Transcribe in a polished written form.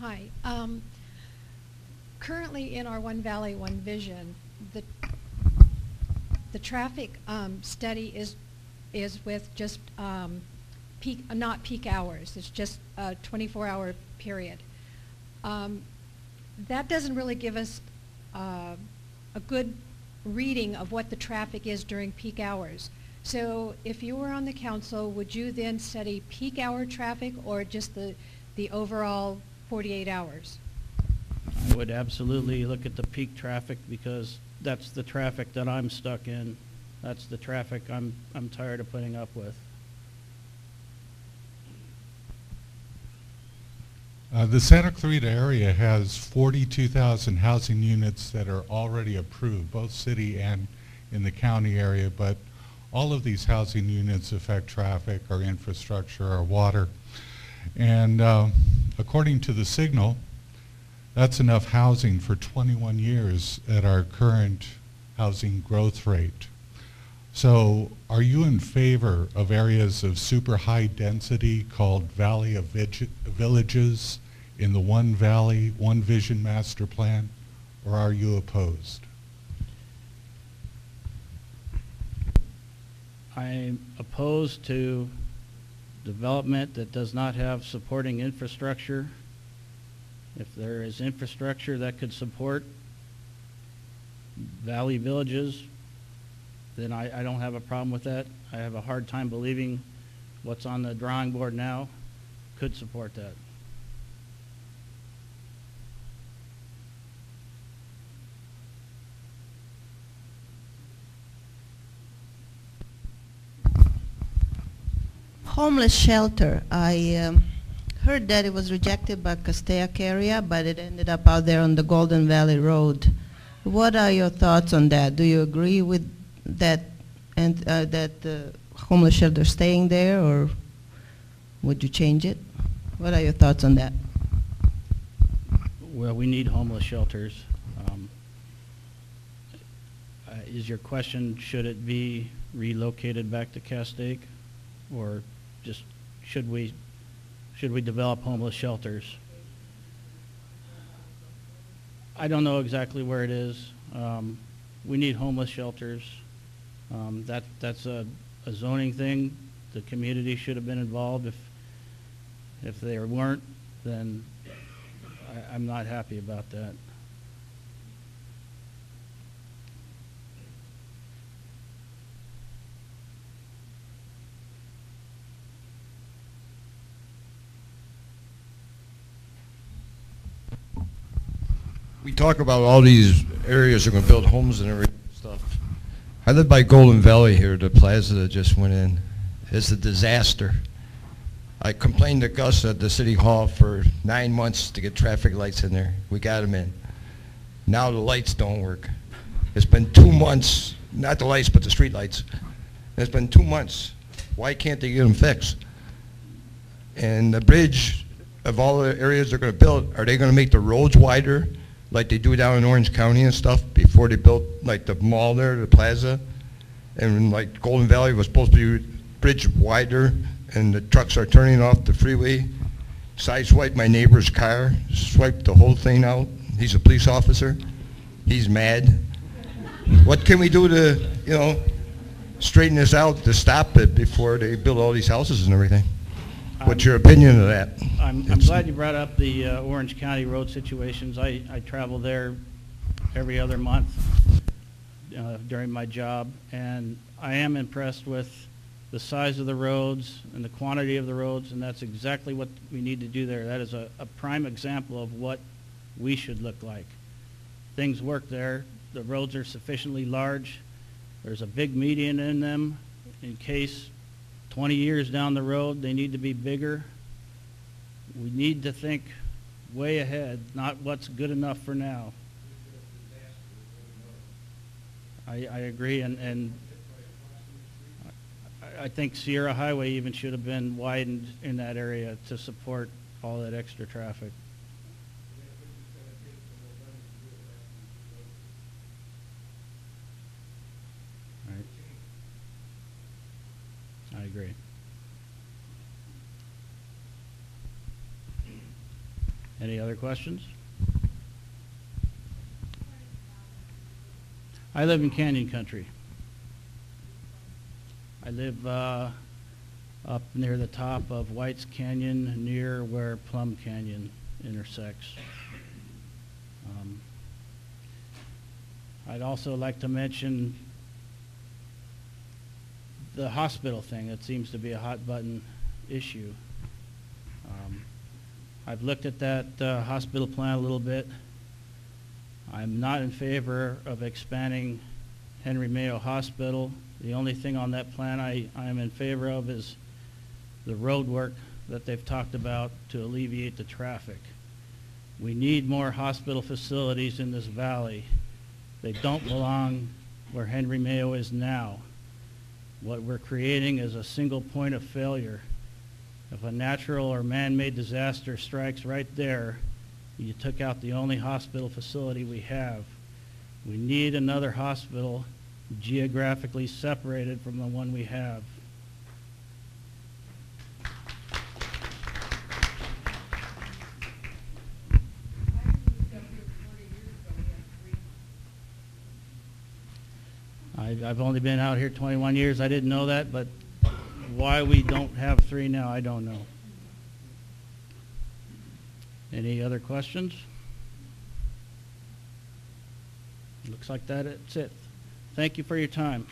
Hi. Currently in our One Valley, One Vision, the traffic study is with just peak, not peak hours. It's just a 24-hour period. That doesn't really give us a good reading of what the traffic is during peak hours. So if you were on the council, would you then study peak hour traffic or just the overall 48 hours? I would absolutely look at the peak traffic because that's the traffic that I'm stuck in. That's the traffic I'm tired of putting up with. The Santa Clarita area has 42,000 housing units that are already approved, both city and in the county area, but all of these housing units affect traffic or infrastructure or water. And according to the Signal, that's enough housing for 21 years at our current housing growth rate. So are you in favor of areas of super high density called Valley of Villages in the One Valley, One Vision master plan, or are you opposed? I'm opposed to development that does not have supporting infrastructure. If there is infrastructure that could support valley villages, then I don't have a problem with that. I have a hard time believing what's on the drawing board now could support that. Homeless shelter. I heard that it was rejected by CCAC area, but it ended up out there on the Golden Valley Road. What are your thoughts on that? Do you agree with that and that the homeless shelter staying there, or would you change it? What are your thoughts on that? Well, we need homeless shelters. Is your question, should it be relocated back to Castaic, or just should we develop homeless shelters? I don't know exactly where it is. We need homeless shelters. That's a zoning thing. The community should have been involved. If they weren't, then I'm not happy about that. We talk about all these areas are going to build homes and everything stuff. I live by Golden Valley here, the plaza that just went in. It's a disaster. I complained to Gus at the city hall for 9 months to get traffic lights in there. We got them in. Now the lights don't work. It's been 2 months, not the lights, but the street lights. It's been 2 months. Why can't they get them fixed? And the bridge, of all the areas they're going to build, are they going to make the roads wider like they do down in Orange County and stuff before they built like the mall there, the plaza? And like Golden Valley was supposed to be bridge wider, and the trucks are turning off the freeway. Sideswiped my neighbor's car, swiped the whole thing out. He's a police officer. He's mad. What can we do to, straighten this out to stop it before they build all these houses and everything? What's your opinion of that? I'm glad you brought up the Orange County road situations. I travel there every other month during my job, and I am impressed with the size of the roads and the quantity of the roads, and that's exactly what we need to do there. That is a prime example of what we should look like. Things work there. The roads are sufficiently large. There's a big median in them in case 20 years down the road they need to be bigger. We need to think way ahead, not what's good enough for now. I agree, and I think Sierra Highway even should have been widened in that area to support all that extra traffic. Right. I agree. Any other questions? I live in Canyon Country. I live up near the top of White's Canyon, near where Plum Canyon intersects. I'd also like to mention the hospital thing. That seems to be a hot button issue. I've looked at that hospital plan a little bit. I'm not in favor of expanding Henry Mayo Hospital. The only thing on that plan I am in favor of is the road work that they've talked about to alleviate the traffic. We need more hospital facilities in this valley. They don't belong where Henry Mayo is now. What we're creating is a single point of failure. If a natural or man-made disaster strikes right there, you took out the only hospital facility we have. We need another hospital geographically separated from the one we have. I've only been out here 21 years. I didn't know that, but why we don't have 3 now, I don't know. Any other questions? Looks like that's it. Thank you for your time.